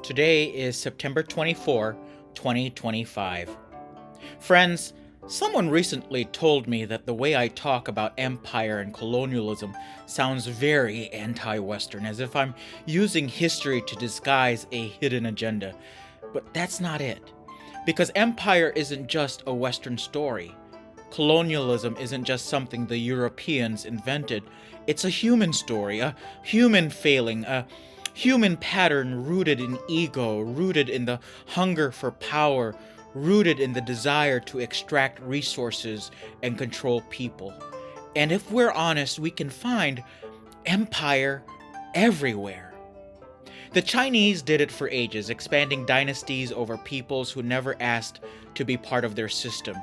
Today is September 24, 2025. Friends, someone recently told me that the way I talk about empire and colonialism sounds very anti-Western, as if I'm using history to disguise a hidden agenda. But that's not it. Because empire isn't just a Western story. Colonialism isn't just something the Europeans invented. It's a human story, a human failing, a human pattern rooted in ego, rooted in the hunger for power, rooted in the desire to extract resources and control people. And if we're honest, we can find empire everywhere. The Chinese did it for ages, expanding dynasties over peoples who never asked to be part of their system.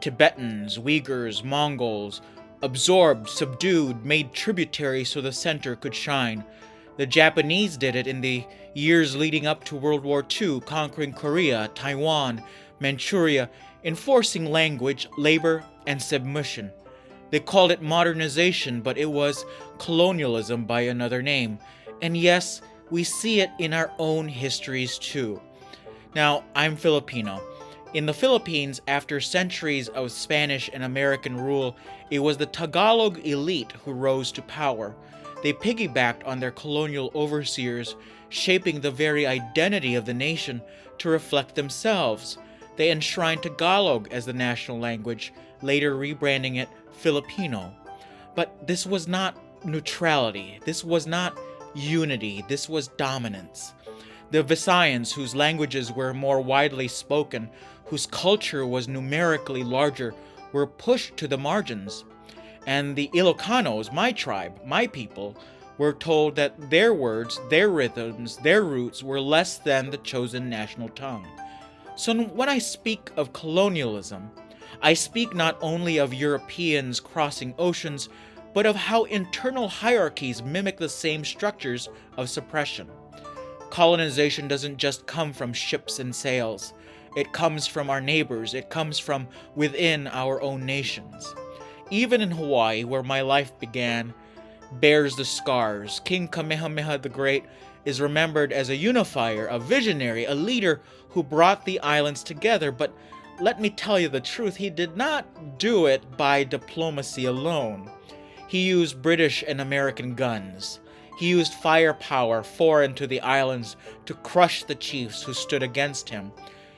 Tibetans, Uyghurs, Mongols, absorbed, subdued, made tributary so the center could shine. The Japanese did it in the years leading up to World War II, conquering Korea, Taiwan, Manchuria, enforcing language, labor, and submission. They called it modernization, but it was colonialism by another name. And yes, we see it in our own histories too. Now, I'm Filipino. In the Philippines, after centuries of Spanish and American rule, it was the Tagalog elite who rose to power. They piggybacked on their colonial overseers, shaping the very identity of the nation to reflect themselves. They enshrined Tagalog as the national language, later rebranding it Filipino. But this was not neutrality. This was not unity. This was dominance. The Visayans, whose languages were more widely spoken, whose culture was numerically larger, were pushed to the margins. And the Ilocanos, my tribe, my people, were told that their words, their rhythms, their roots were less than the chosen national tongue. So when I speak of colonialism, I speak not only of Europeans crossing oceans, but of how internal hierarchies mimic the same structures of suppression. Colonization doesn't just come from ships and sails. It comes from our neighbors. It comes from within our own nations. Even in Hawaii, where my life began, bears the scars. King Kamehameha the Great is remembered as a unifier, a visionary, a leader who brought the islands together. But let me tell you the truth, he did not do it by diplomacy alone. He used British and American guns. He used firepower foreign to the islands to crush the chiefs who stood against him.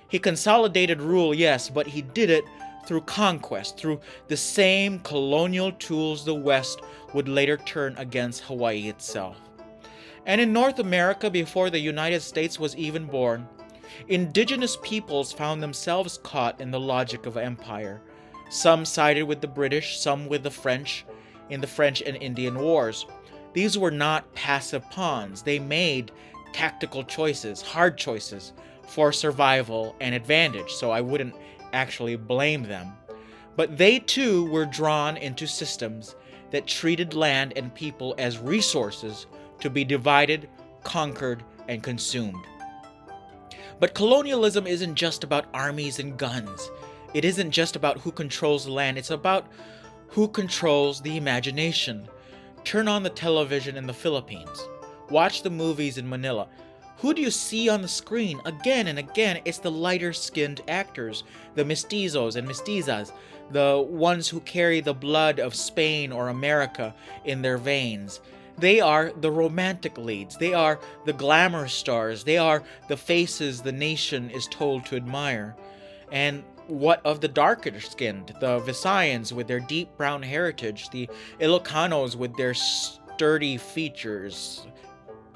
He consolidated rule, yes, but he did it through conquest, through the same colonial tools the West would later turn against Hawaii itself. And in North America, before the United States was even born, indigenous peoples found themselves caught in the logic of empire. Some sided with the British, some with the French, in the French and Indian Wars. These were not passive pawns. They made tactical choices, hard choices, for survival and advantage, so I wouldn't actually blame them. But they too were drawn into systems that treated land and people as resources to be divided, conquered, and consumed. But colonialism isn't just about armies and guns. It isn't just about who controls the land. It's about who controls the imagination. Turn on the television in the Philippines. Watch the movies in Manila. Who do you see on the screen again and again? It's the lighter-skinned actors, the mestizos and mestizas, the ones who carry the blood of Spain or America in their veins. They are the romantic leads. They are the glamour stars. They are the faces the nation is told to admire. And what of the darker-skinned, the Visayans with their deep brown heritage, the Ilocanos with their sturdy features?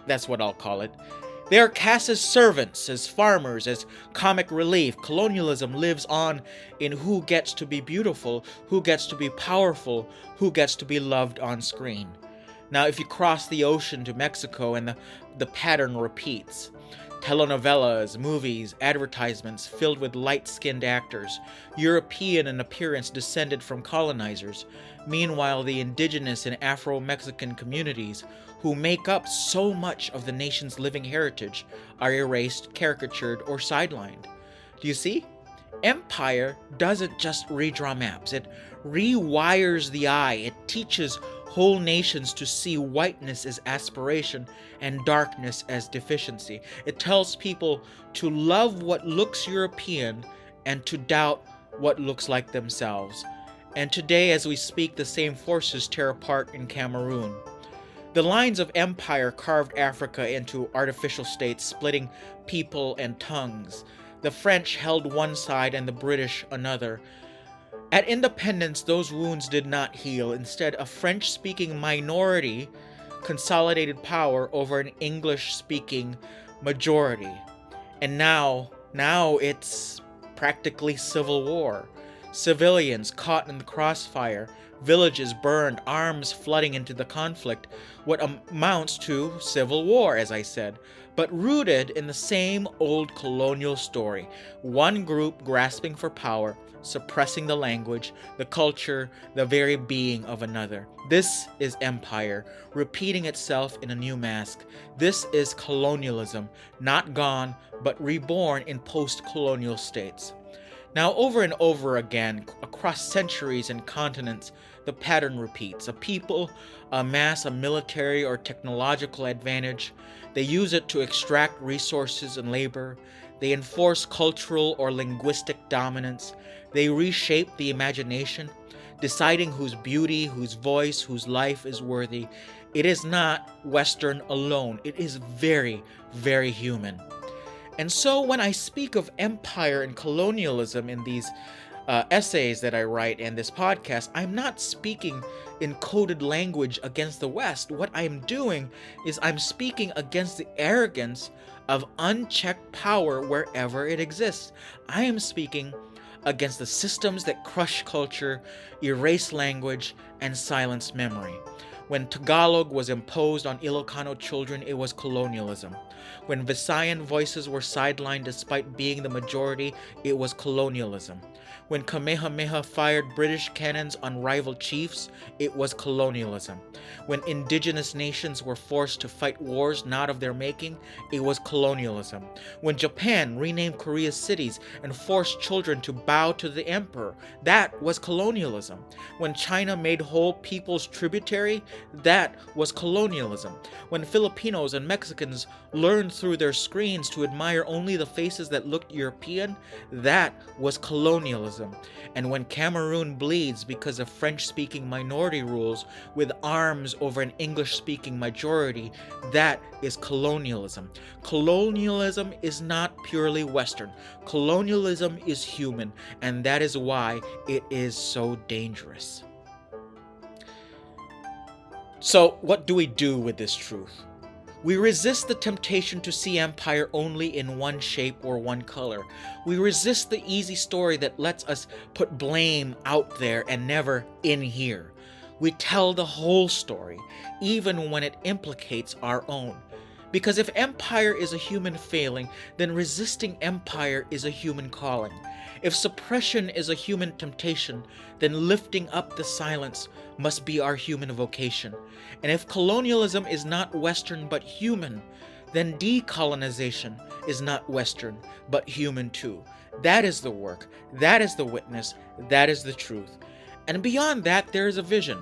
That's what I'll call it. They are cast as servants, as farmers, as comic relief. Colonialism lives on in who gets to be beautiful, who gets to be powerful, who gets to be loved on screen. Now, if you cross the ocean to Mexico and the pattern repeats. Telenovelas, movies, advertisements filled with light-skinned actors, European in appearance descended from colonizers. Meanwhile, the indigenous and Afro-Mexican communities, who make up so much of the nation's living heritage, are erased, caricatured, or sidelined. Do you see? Empire doesn't just redraw maps. It rewires the eye. It teaches whole nations to see whiteness as aspiration and darkness as deficiency. It tells people to love what looks European and to doubt what looks like themselves. And today, as we speak, the same forces tear apart in Cameroon. The lines of empire carved Africa into artificial states, splitting people and tongues. The French held one side and the British another. At independence, those wounds did not heal. Instead, a French-speaking minority consolidated power over an English-speaking majority. And now it's practically civil war. Civilians caught in the crossfire, villages burned, arms flooding into the conflict, what amounts to civil war, as I said, but rooted in the same old colonial story. One group grasping for power, suppressing the language, the culture, the very being of another. This is empire, repeating itself in a new mask. This is colonialism, not gone, but reborn in post-colonial states. Now, over and over again, across centuries and continents, the pattern repeats. A people amass a military or technological advantage. They use it to extract resources and labor. They enforce cultural or linguistic dominance. They reshape the imagination, deciding whose beauty, whose voice, whose life is worthy. It is not Western alone. It is very, very human. And so when I speak of empire and colonialism in these essays that I write and this podcast, I'm not speaking in coded language against the West. What I'm doing is I'm speaking against the arrogance of unchecked power wherever it exists. I am speaking against the systems that crush culture, erase language, and silence memory. When Tagalog was imposed on Ilocano children, it was colonialism. When Visayan voices were sidelined despite being the majority, it was colonialism. When Kamehameha fired British cannons on rival chiefs, it was colonialism. When indigenous nations were forced to fight wars not of their making, it was colonialism. When Japan renamed Korea's cities and forced children to bow to the emperor, that was colonialism. When China made whole peoples tributary, that was colonialism. When Filipinos and Mexicans learned through their screens to admire only the faces that looked European, that was colonialism. And when Cameroon bleeds because of French-speaking minority rules with arms over an English-speaking majority, that is colonialism. Colonialism is not purely Western. Colonialism is human, and that is why it is so dangerous. So, what do we do with this truth? We resist the temptation to see empire only in one shape or one color. We resist the easy story that lets us put blame out there and never in here. We tell the whole story, even when it implicates our own. Because if empire is a human failing, then resisting empire is a human calling. If suppression is a human temptation, then lifting up the silence must be our human vocation. And if colonialism is not Western but human, then decolonization is not Western but human too. That is the work, that is the witness, that is the truth. And beyond that, there is a vision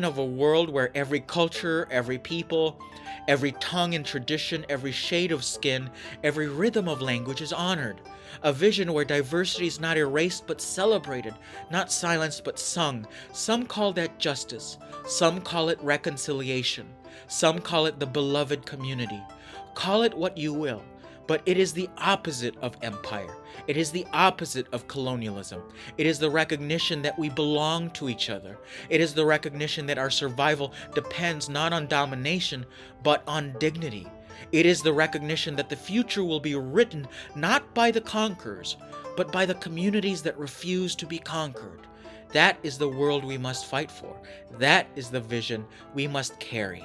of a world where every culture, every people, every tongue and tradition, every shade of skin, every rhythm of language is honored. A vision where diversity is not erased but celebrated, not silenced but sung. Some call that justice. Some call it reconciliation. Some call it the beloved community. Call it what you will, but it is the opposite of empire. It is the opposite of colonialism. It is the recognition that we belong to each other. It is the recognition that our survival depends not on domination, but on dignity. It is the recognition that the future will be written not by the conquerors, but by the communities that refuse to be conquered. That is the world we must fight for. That is the vision we must carry.